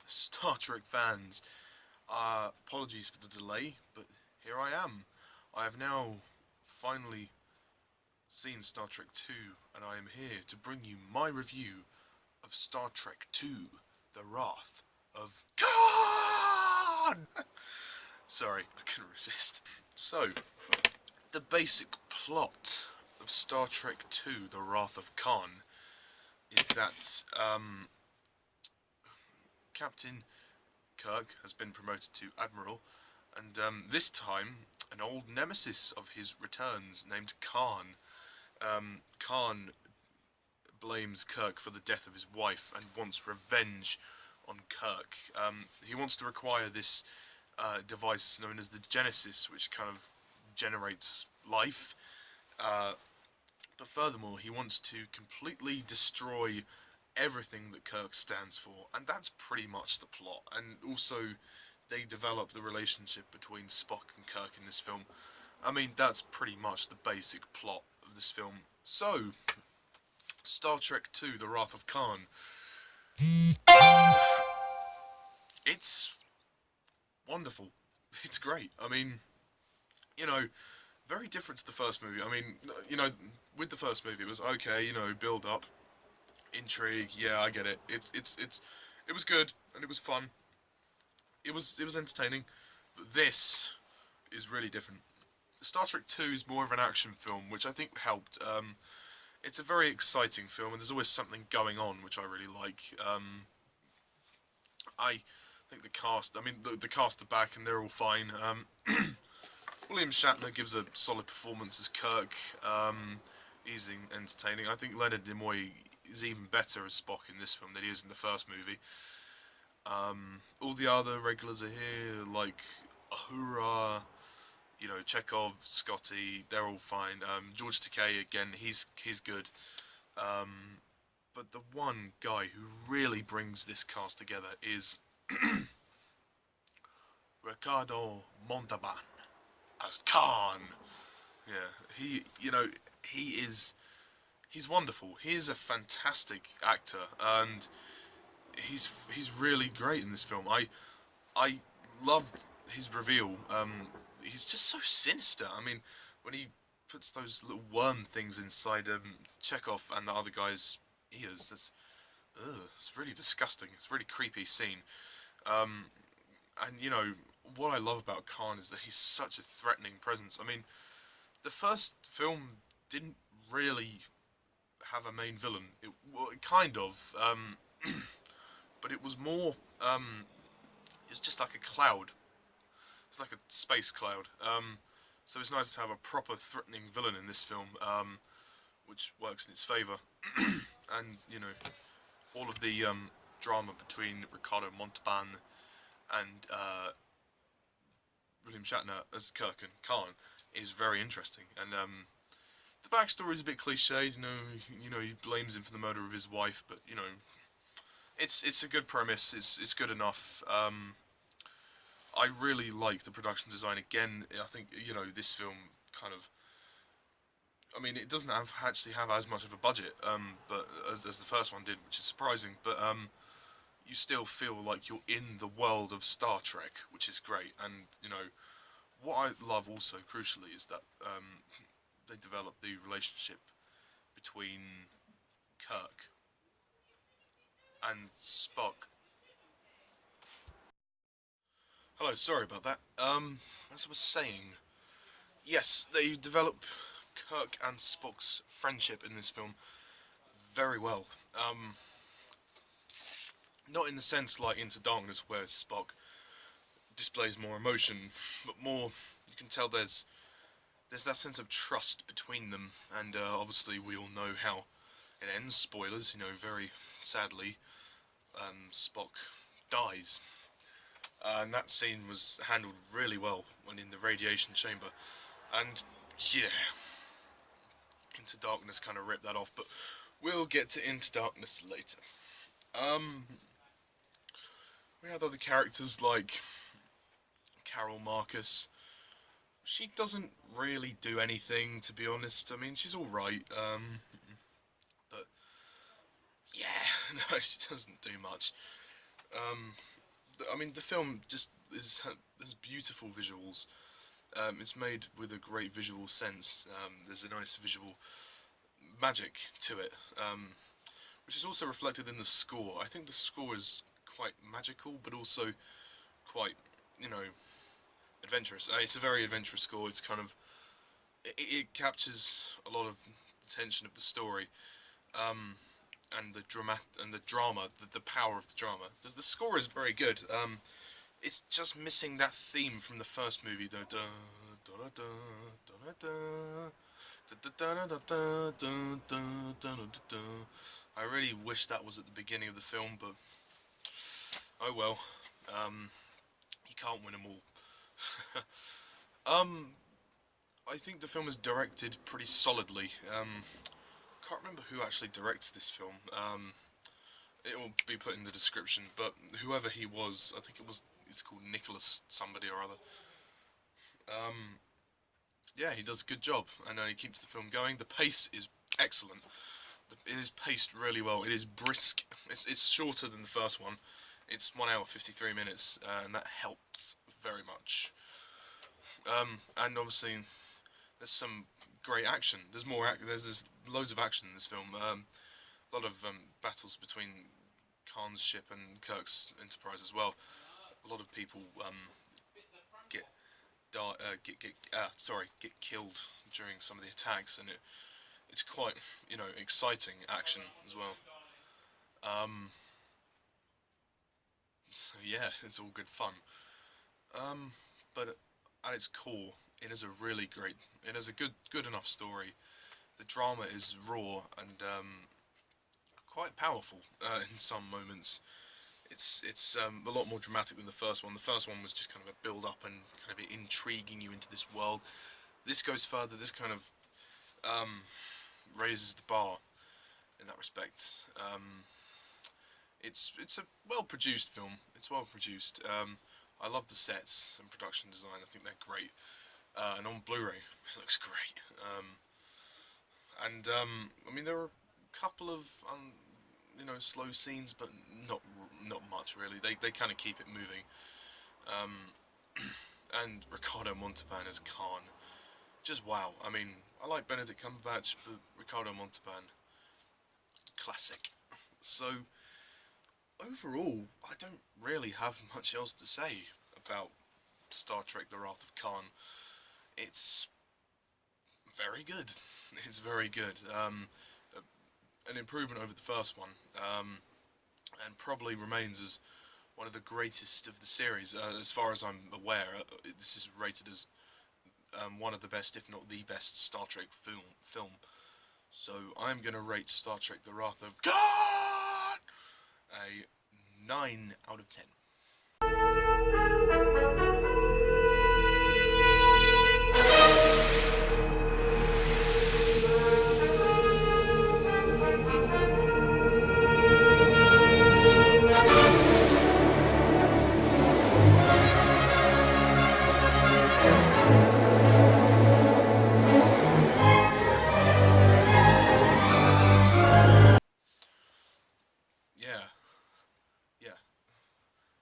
Star Trek fans. Apologies for the delay, but here I am. I have now finally seen Star Trek 2, and I am here to bring you my review of Star Trek 2, The Wrath of Khan! Sorry, I couldn't resist. So, the basic plot of Star Trek 2, The Wrath of Khan is that, Captain Kirk has been promoted to Admiral, and this time an old nemesis of his returns named Khan. Khan blames Kirk for the death of his wife and wants revenge on Kirk. He wants to acquire this device known as the Genesis, which kind of generates life. But furthermore, he wants to completely destroy everything that Kirk stands for, and that's pretty much the plot. And also, they develop the relationship between Spock and Kirk in this film. I mean, that's pretty much the basic plot of this film. So, Star Trek 2, The Wrath of Khan. It's wonderful. It's great. I mean, very different to the first movie. I mean, with the first movie, it was okay, build up, intrigue. Yeah, I get it. It was good and it was fun. It was entertaining. But this is really different. Star Trek 2 is more of an action film, which I think helped. It's a very exciting film, and there's always something going on, which I really like. I think the cast. I mean, the cast are back and they're all fine. William Shatner gives a solid performance as Kirk. He's entertaining. I think Leonard Nimoy is even better as Spock in this film than he is in the first movie. All the other regulars are here, like Uhura, Chekhov, Scotty. They're all fine. George Takei again. He's good. But the one guy who really brings this cast together is Ricardo Montalban as Khan. Yeah, he's wonderful. He is a fantastic actor, and he's really great in this film. I loved his reveal. He's just so sinister. I mean, when he puts those little worm things inside Chekhov and the other guy's ears, it's really disgusting. It's a really creepy scene. And what I love about Khan is that he's such a threatening presence. I mean, the first film didn't really have a main villain. It kind of, but it was more. It's just like a cloud. It's like a space cloud. So it's nice to have a proper threatening villain in this film, which works in its favour. And all of the drama between Ricardo Montalban and William Shatner as Kirk and Khan is very interesting. And the backstory is a bit cliched. He blames him for the murder of his wife, but it's a good premise. It's good enough. I really like the production design. Again, I think this film kind of. I mean, it doesn't actually have as much of a budget, but as the first one did, which is surprising. But you still feel like you're in the world of Star Trek, which is great. And what I love also, crucially, is that they develop the relationship between Kirk and Spock. Hello, sorry about that. As I was saying, yes, they develop Kirk and Spock's friendship in this film very well. Not in the sense like Into Darkness, where Spock displays more emotion, but more you can tell there's that sense of trust between them, and obviously we all know how it ends. Spoilers, very sadly, Spock dies. And that scene was handled really well when in the radiation chamber. And yeah, Into Darkness kind of ripped that off, but we'll get to Into Darkness later. We had other characters like Carol Marcus. She doesn't really do anything, to be honest. I mean, she's alright, but yeah, no, she doesn't do much. I mean, the film just has beautiful visuals. It's made with a great visual sense. There's a nice visual magic to it, which is also reflected in the score. I think the score is quite magical, but also quite, you know, adventurous. It's a very adventurous score. It's kind of it captures a lot of the tension of the story, and the drama, the power of the drama. The score is very good. It's just missing that theme from the first movie. I really wish that was at the beginning of the film, but oh well. You can't win them all. I think the film is directed pretty solidly. Can't remember who actually directs this film. It will be put in the description, but whoever he was, I think it's called Nichols somebody or other. Yeah, he does a good job, and he keeps the film going. The pace is excellent. It is paced really well. It is brisk. It's shorter than the first one. It's 1 hour 53 minutes, and that helps very much. And obviously, there's some great action. There's loads of action in this film. A lot of battles between Khan's ship and Kirk's Enterprise as well. A lot of people get killed during some of the attacks, and it's quite, you know, exciting action as well. So yeah, it's all good fun. But at its core, it is a good enough story. The drama is raw and quite powerful in some moments. It's a lot more dramatic than the first one. The first one was just kind of a build up and kind of intriguing you into this world. This goes further. This kind of raises the bar in that respect. It's a well produced film. It's well produced. I love the sets and production design. I think they're great. And on Blu-ray, it looks great. I mean, there are a couple of slow scenes, but not much really. They kind of keep it moving. And Ricardo Montalban as Khan, just wow. I mean, I like Benedict Cumberbatch, but Ricardo Montalban, classic. So overall, I don't really have much else to say about Star Trek: The Wrath of Khan. It's very good. It's very good. An improvement over the first one, and probably remains as one of the greatest of the series. As far as I'm aware, this is rated as one of the best, if not the best, Star Trek film. So I'm going to rate Star Trek: The Wrath of God a 9 out of 10.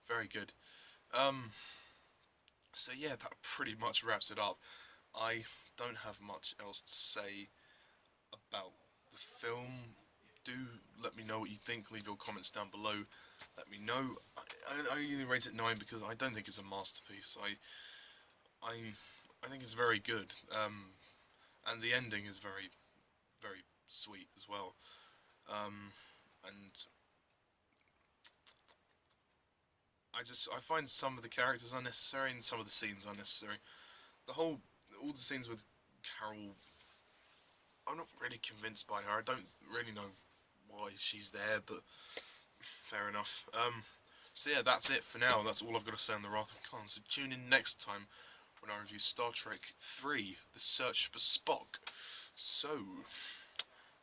Very good. So yeah, that pretty much wraps it up. I don't have much else to say about the film. Do let me know what you think. Leave your comments down below. Let me know. I only rate it 9 because I don't think it's a masterpiece. I think it's very good. And the ending is very, very sweet as well. And I find some of the characters unnecessary and some of the scenes unnecessary. All the scenes with Carol, I'm not really convinced by her. I don't really know why she's there, but fair enough. So yeah, that's it for now. That's all I've got to say on The Wrath of Khan. So tune in next time when I review Star Trek 3, The Search for Spock. So,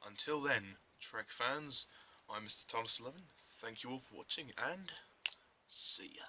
until then, Trek fans, I'm Mr. Thomas11. Thank you all for watching, and see ya.